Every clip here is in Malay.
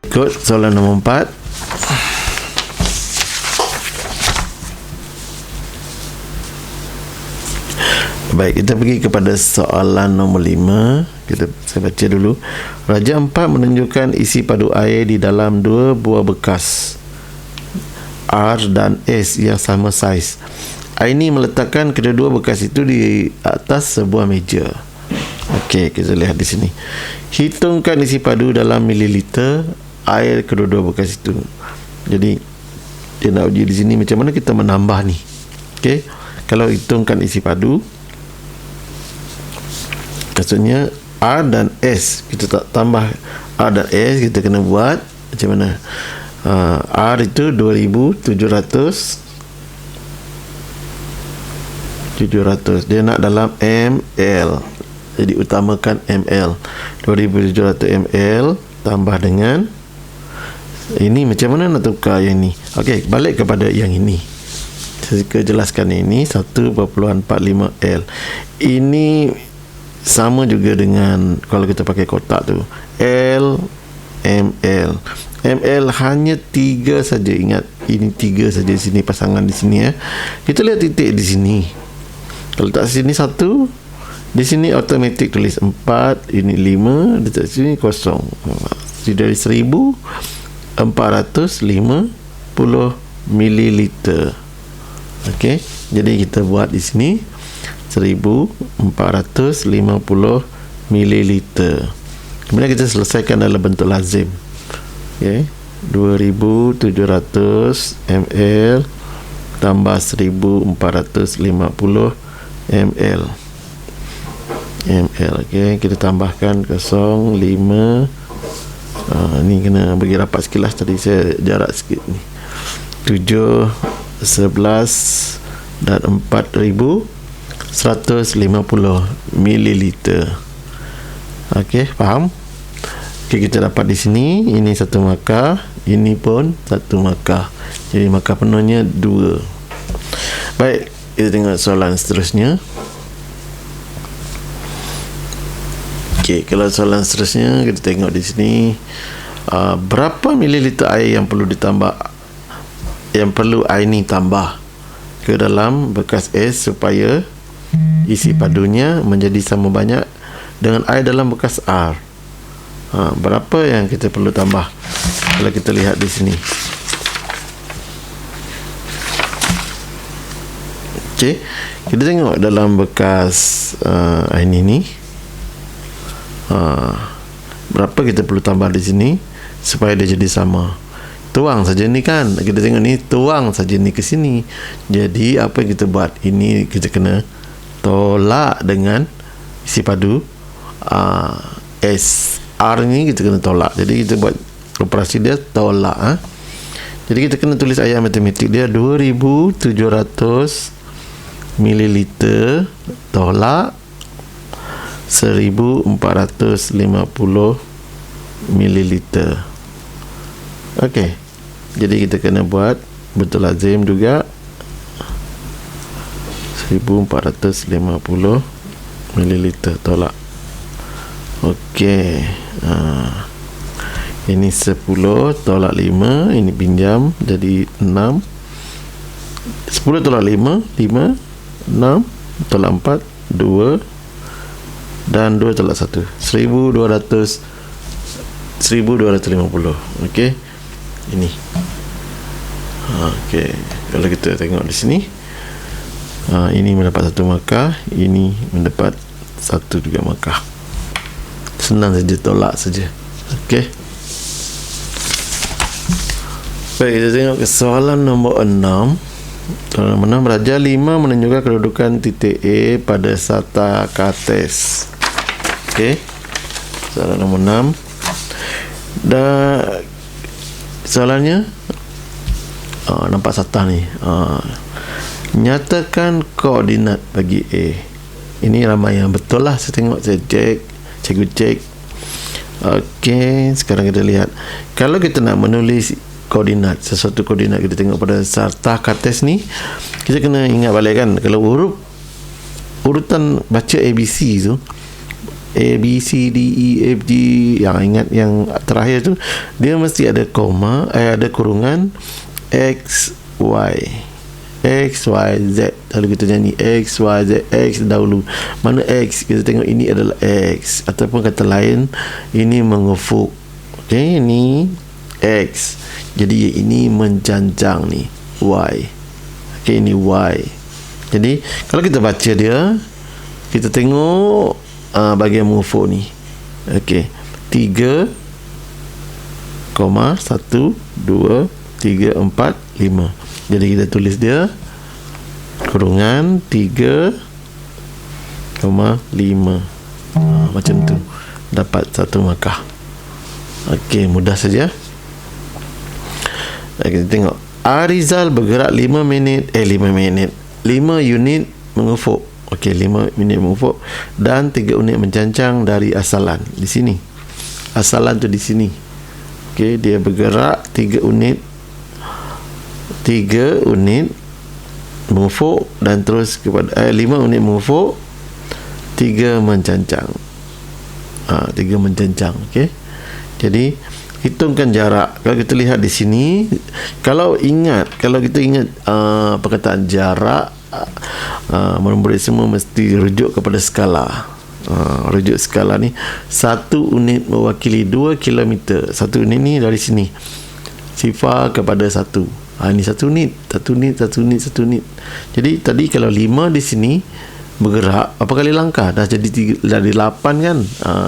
Ikut soalan nombor 4. Baik, kita pergi kepada soalan nombor 5. Saya baca dulu. Raja 4 menunjukkan isi padu air di dalam dua buah bekas R dan S yang sama saiz. Aini meletakkan kedua-dua bekas itu di atas sebuah meja. Okey, kita lihat di sini. Hitungkan isi padu dalam mililiter air kedua-dua bekas itu. Jadi dia nak uji di sini macam mana kita menambah ni. Okey, kalau hitungkan isi padu, maksudnya R dan S, kita tak tambah R dan S, kita kena buat macam mana? R itu 2700, dia nak dalam ml, jadi utamakan ml. 2700 ml tambah dengan ini, macam mana nak tukar yang ni? Okey, balik kepada yang ini. Saya jelaskan ini 1.45 L. Ini sama juga dengan kalau kita pakai kotak tu, L, ml. ml hanya 3 saja. Ingat, ini 3 saja sini, pasangan di sini ya. Kita lihat titik di sini. Kalau tak sini 1, di sini automatik tulis 4, ini 5, di sini kosong. Jadi dari 1450 mililiter. Okey, jadi kita buat di sini 1450 mililiter. Kemudian kita selesaikan dalam bentuk lazim. Okey, 2700 ml tambah 1450 ml. Okey, kita tambahkan 0.5. Ni kena bagi rapat sekilas, tadi saya jarak sikit ni. 7, 11 dan 4150 mililiter. Okey, faham? Okey, kita dapat di sini, ini 1 markah, ini pun 1 markah. Jadi markah penuhnya 2. Baik, kita tengok soalan seterusnya. Okey, kalau soalan seterusnya kita tengok di sini, berapa mililiter air yang perlu ditambah, yang perlu Aini tambah ke dalam bekas S supaya isi padunya menjadi sama banyak dengan air dalam bekas R. Berapa yang kita perlu tambah? Kalau kita lihat di sini. Okey, kita tengok dalam bekas Aini ni. Berapa kita perlu tambah di sini supaya dia jadi sama. Tuang saja ni kan, kita tengok ni, tuang saja ni ke sini. Jadi apa yang kita buat, ini kita kena tolak dengan isi padu S. R ni kita kena tolak. Jadi kita buat operasi dia tolak. Jadi kita kena tulis ayat matematik dia 2700 mililiter tolak 1450 mililiter. Okey, jadi kita kena buat betul lazim juga 1450 mililiter tolak. Okey, ini 10 tolak 5, ini pinjam jadi 6. 10 tolak 5, 5, 6 tolak 4, 2 dan 2 tolak 1, 1250. Okey, ini. Okey, kalau kita tengok di sini, ini mendapat 1 markah, ini mendapat 1 juga markah. Senang saja, tolak saja. Okey. Baik, kita tengok ke soalan nombor 6. Soalan nombor 6, Raja 5 menunjukkan kedudukan titik A pada sata Cartez. Okey, soalan nombor 6. Dan soalannya nampak sata ni, nyatakan koordinat bagi A. Ini ramai yang betul lah, saya tengok, saya cek, cikgu cek. Okey, sekarang kita lihat, kalau kita nak menulis koordinat, sesuatu koordinat, kita tengok pada sata Cartez ni, kita kena ingat balik kan, kalau urutan baca ABC tu, A, B, C, D, E, F, G. Yang ingat yang terakhir tu, dia mesti ada koma, ada kurungan X, Y. X, Y, Z. Kalau kita nyanyi X, Y, Z, X dahulu. Mana X? Kita tengok ini adalah X. Ataupun kata lain, ini mengufuk. Okey, ini X. Jadi ini menjanjang ni, Y. Okey, ini Y. Jadi kalau kita baca dia, kita tengok bahagian mengufuk ni. Okey, 3, 1, 2, 3, 4, 5. Jadi kita tulis dia kurungan 3,5. Macam tu, dapat satu markah. Okey, mudah saja. Kita tengok Arizal bergerak 5 minit 5 unit mengufuk. Okey, 5 minit mengufuk dan 3 unit mencancang dari asalan. Di sini asalan tu di sini. Okey, dia bergerak 3 unit mengufuk dan terus kepada 5 unit mengufuk, 3 mencancang. 3 mencancang. Okey, jadi hitungkan jarak. Kalau kita lihat di sini, kalau kita ingat perkataan jarak, murid-murid semua mesti rujuk kepada skala. Rujuk skala ni, 1 unit mewakili 2 km. 1 unit ni dari sini, sifar kepada 1. Ini 1 unit. Jadi tadi kalau 5 di sini bergerak, berapa kali langkah? Dah jadi 8 kan?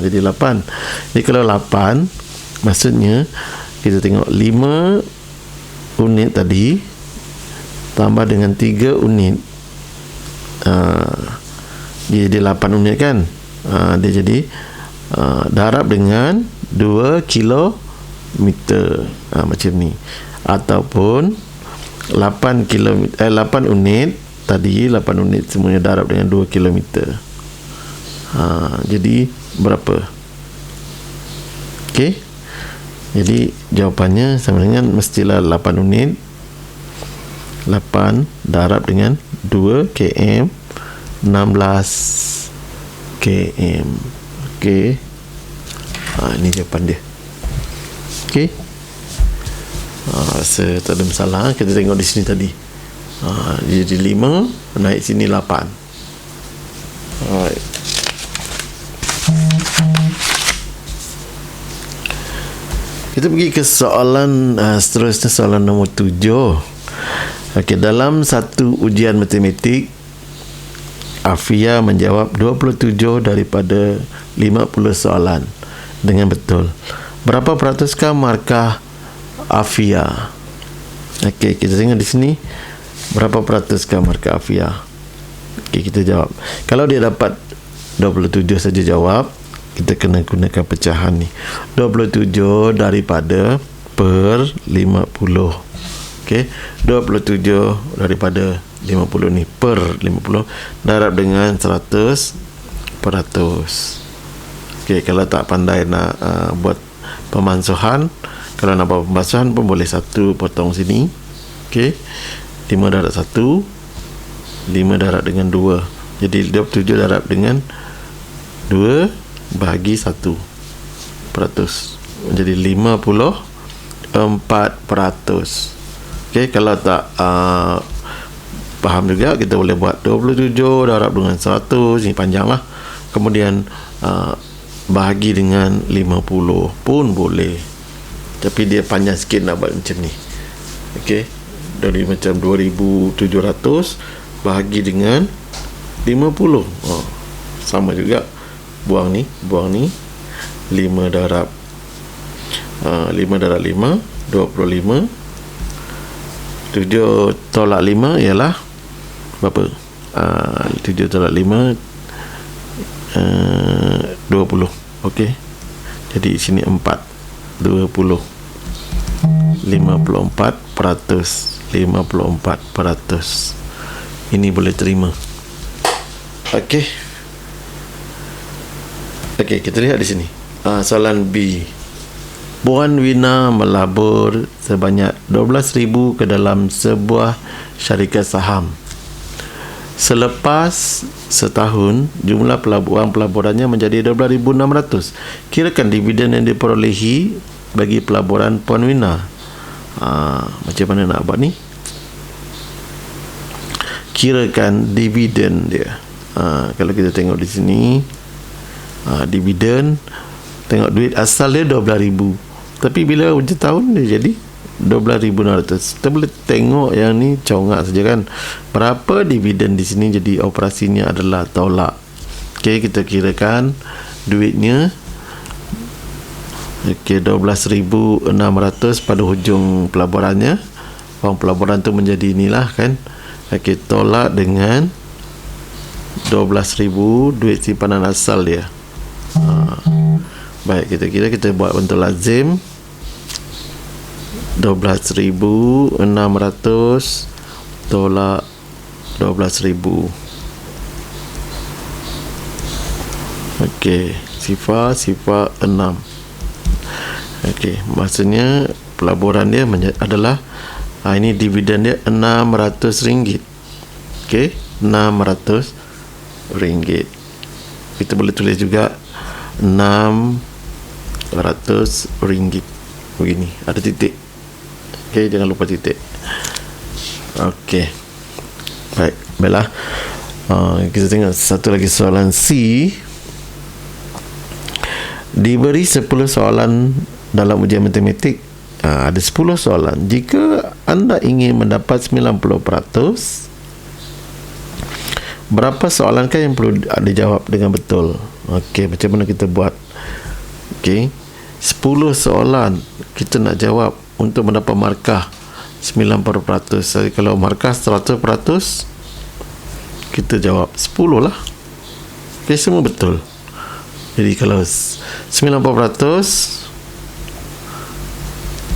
Jadi 8. Jadi kalau 8, maksudnya kita tengok 5 unit tadi tambah dengan 3 unit, dia jadi 8 unit kan? Dia jadi darab dengan 2 kilometer, macam ni. Ataupun 8 unit tadi, 8 unit semuanya darab dengan 2 kilometer. Jadi berapa? Okey, jadi jawapannya sama dengan mestilah 8 unit. 8 darab dengan 2 km, 16 km. Okey, ini jawapan dia. Okey, rasa tak ada masalah. Kita tengok di sini tadi, jadi 5 naik sini 8. Alright. Kita pergi ke soalan seterusnya, soalan nombor 7. Okey, dalam satu ujian matematik, Afia menjawab 27 daripada 50 soalan dengan betul. Berapa peratuskah markah Afia? Okey, kita tengok di sini, berapa peratuskah markah Afia? Okey, kita jawab. Kalau dia dapat 27 saja jawab, kita kena gunakan pecahan ni. 27 daripada per 50. Okey, 27 daripada 50 ni per 50 darab dengan 100%. Okey, kalau tak pandai nak buat pemansuhan, kalau nak buat pemansuhan pun boleh 1 potong sini. Okey, 5 darab 1, 5 darab dengan 2. Jadi 27 darab dengan 2 bahagi 1%. Jadi 54%. Okey, kalau tak faham juga, kita boleh buat 27 darab dengan 100, ini panjang lah. Kemudian bahagi dengan 50 pun boleh, tapi dia panjang sikit nak buat macam ni. Okey, dari macam 2700 bahagi dengan 50. Sama juga, buang ni 5 darab 5 25. 7 tolak 5 ialah berapa? 7 tolak 5 20. Okey, jadi sini 4 20. 54%. Ini boleh terima. Okey, kita lihat di sini. Soalan B. Puan Wina melabur sebanyak 12,000 ke dalam sebuah syarikat saham. Selepas setahun, jumlah pelaburannya menjadi 12,600. Kirakan dividen yang diperolehi bagi pelaburan Puan Wina. Macam mana nak buat ni? Kirakan dividen dia. Kalau kita tengok di sini, dividen, tengok duit asal dia 12,000, tapi bila hujung tahun dia jadi 12,600. Kita boleh tengok yang ni congak saja kan. Berapa dividen di sini, jadi operasinya adalah tolak. Okey, kita kirakan duitnya 12,600 pada hujung pelaburannya. Wang pelaburan tu menjadi inilah kan. Okey, tolak dengan 12,000 duit simpanan asal dia. Baik, kita buat bentuk lazim. 12,600 tolak 12,000. Okey, sifar 6. Okey, maksudnya pelaburan dia adalah ini dividen dia RM600. Okey, RM600. Kita boleh tulis juga RM600 begini, ada titik. Okey, jangan lupa titik. Okey, baik, baiklah. Kita tengok satu lagi soalan C. Diberi 10 soalan dalam ujian matematik. Ada 10 soalan. Jika anda ingin mendapat 90%, berapa soalankah yang perlu dijawab dengan betul? Okey, macam mana kita buat? Okey, 10 soalan kita nak jawab untuk mendapat markah 90%. Jadi kalau markah 100%, kita jawab 10 lah. Okey, semua betul. Jadi kalau 90%,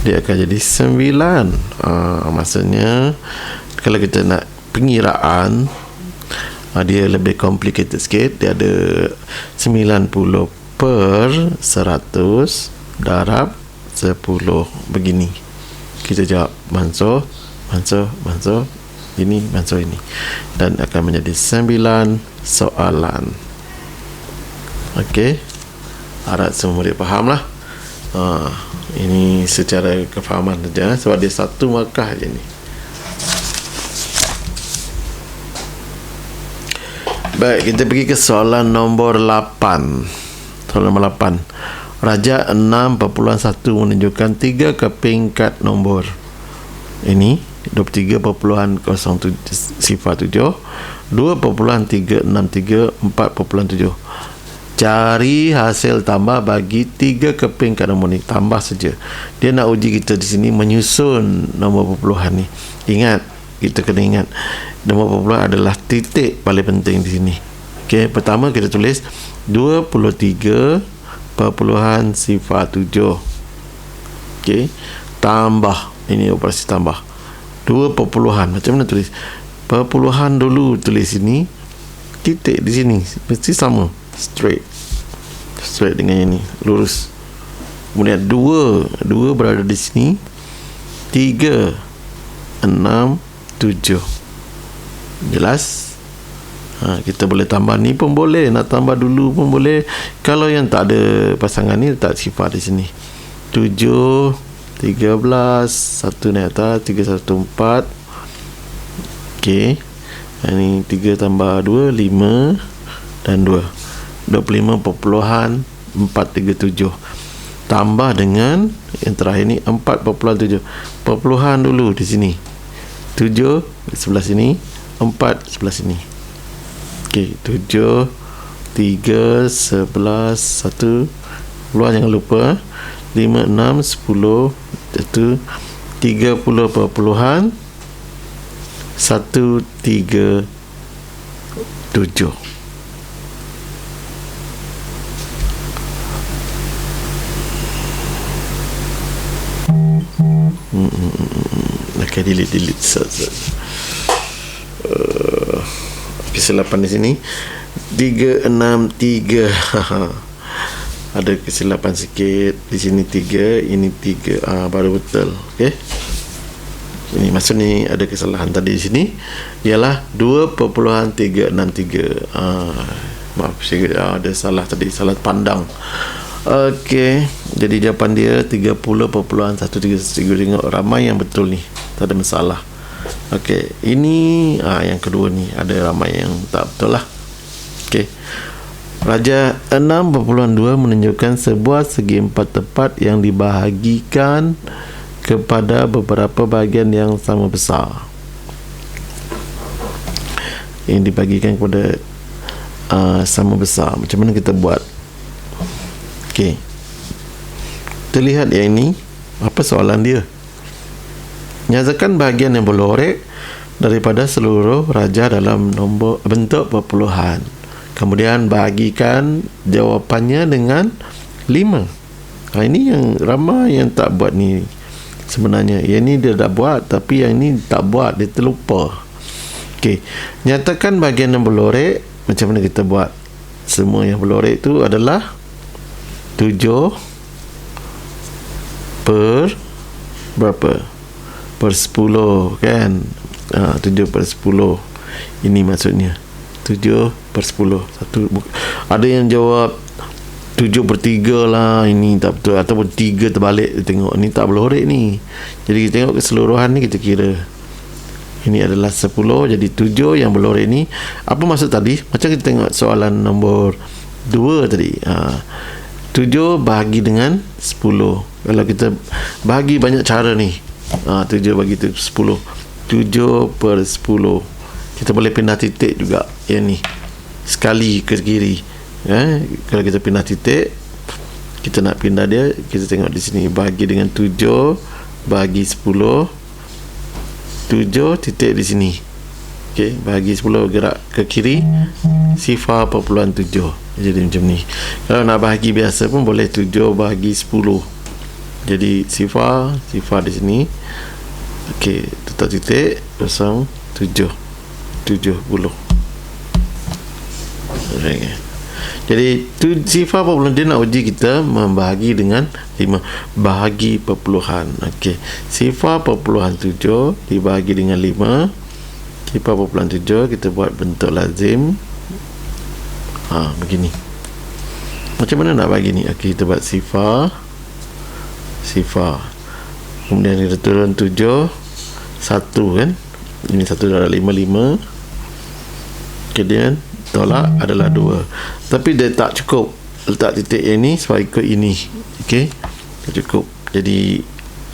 dia akan jadi 9. Maksudnya kalau kita nak pengiraan, dia lebih complicated sikit. Dia ada 90/100 darab 10 begini. Kita jawab mansuh ini, mansuh ini, dan akan menjadi 9 soalan. Okey, harap semua dia faham lah. Ini secara kefahaman saja, sebab dia satu markah je ni. Baik, kita pergi ke soalan nombor 8. Soalan nombor 8. Rajak 6.1 menunjukkan 3 keping kad nombor. Ini 23.007, 2.363, 4.7. Cari hasil tambah bagi 3 keping kad nombor ni. Tambah saja. Dia nak uji kita di sini menyusun nombor perpuluhan ni. Ingat, kita kena ingat, nombor perpuluhan adalah titik paling penting di sini. Okey, pertama kita tulis 23.07. Okey, tambah, ini operasi tambah 2 perpuluhan. Macam mana tulis? Perpuluhan dulu tulis sini, titik di sini mesti sama, straight dengan ini, lurus. Kemudian 2 berada di sini, 3, 6, 7. Jelas? Kita boleh tambah ni pun boleh, nak tambah dulu pun boleh. Kalau yang tak ada pasangan ni, letak sifar di sini. 7, 13, 1 naik atas, 3, 1, 4. Okey, ini 3 tambah 2, 5 dan 2, 25.437. Tambah dengan yang terakhir ni 4.7. Perpuluhan dulu di sini, 7 sebelah sini, 4 sebelah sini. Okey, 7, 3, 11, 1. Peluang jangan lupa, 5, 6, 10, 1, 30 perpuluhan 137. Okay, delete kesilapan di sini, 363. Ada kesilapan sikit di sini, 3, ini 3. Baru betul. Okey, Ini maksud ni ada kesalahan tadi di sini ialah 2.363. Maaf, saya ada salah tadi, salah pandang. Okey, jadi jawapan dia 30.133. Tengok ramai yang betul ni, tak ada masalah. Okey, ini yang kedua ni ada ramai yang tak betul lah. Okey. Raja 6.2 menunjukkan sebuah segi empat tepat yang dibahagikan kepada beberapa bahagian yang sama besar. Yang dibagikan kepada sama besar. Macam mana kita buat? Okey. Kita lihat yang ini. Apa soalan dia? Nyatakan bahagian yang berlorek daripada seluruh raja dalam bentuk perpuluhan. Kemudian bahagikan jawapannya dengan 5. Ini yang ramai yang tak buat ni. Sebenarnya yang ni dia dah buat, tapi yang ni tak buat, dia terlupa. Okey, nyatakan bahagian yang berlorek. Macam mana kita buat? Semua yang berlorek tu adalah 7 per berapa? Per 10 kan? 7 per 10. Ini maksudnya 7 per 10. Ada yang jawab 7 per 3 lah, ini tak betul, ataupun 3 terbalik. Tengok ni tak berlorek ni. Jadi kita tengok keseluruhan ni, kita kira ini adalah 10, jadi 7 yang berlorek ni. Apa maksud tadi? Macam kita tengok soalan nombor 2 tadi. 7 bahagi dengan 10. Kalau kita bahagi banyak cara ni. 7 bagi 10. 7 per 10. Kita boleh pindah titik juga yang ni. Sekali ke kiri. Kalau kita pindah titik, kita nak pindah dia, kita tengok di sini, bahagi dengan 7 bahagi 10. 7 titik di sini. Okey, bahagi 10 gerak ke kiri, 0.7. Jadi macam ni. Kalau nak bahagi biasa pun boleh 7 bahagi 10. Jadi sifar di sini. Okey, tetap titik 0.7. 70. Jadi sifar perpuluhan, dia nak uji kita membahagi dengan 5. Bahagi perpuluhan. Okey, sifar perpuluhan 7 dibahagi dengan 5. Sifar perpuluhan 7 kita buat bentuk lazim. Begini. Macam mana nak bagi ni? Okey, kita buat sifar. Kemudian kita turun 7. 1 kan? Ini 1 darab 5. Kemudian tolak adalah 2. Tapi dia tak cukup letak titik yang ni sebab ikut ini. Okey, tak cukup. Jadi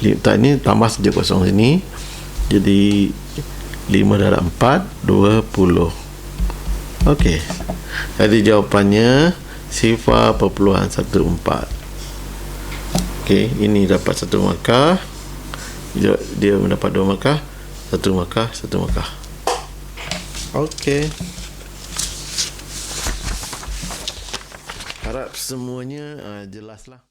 letak ni tambah saja kosong sini. Jadi 5 darab 4 20. Okey, jadi jawapannya 0.14. Okey, ini dapat 1 markah. Dia mendapat 2 markah. 1 markah, 1 markah. Okey, harap semuanya jelaslah.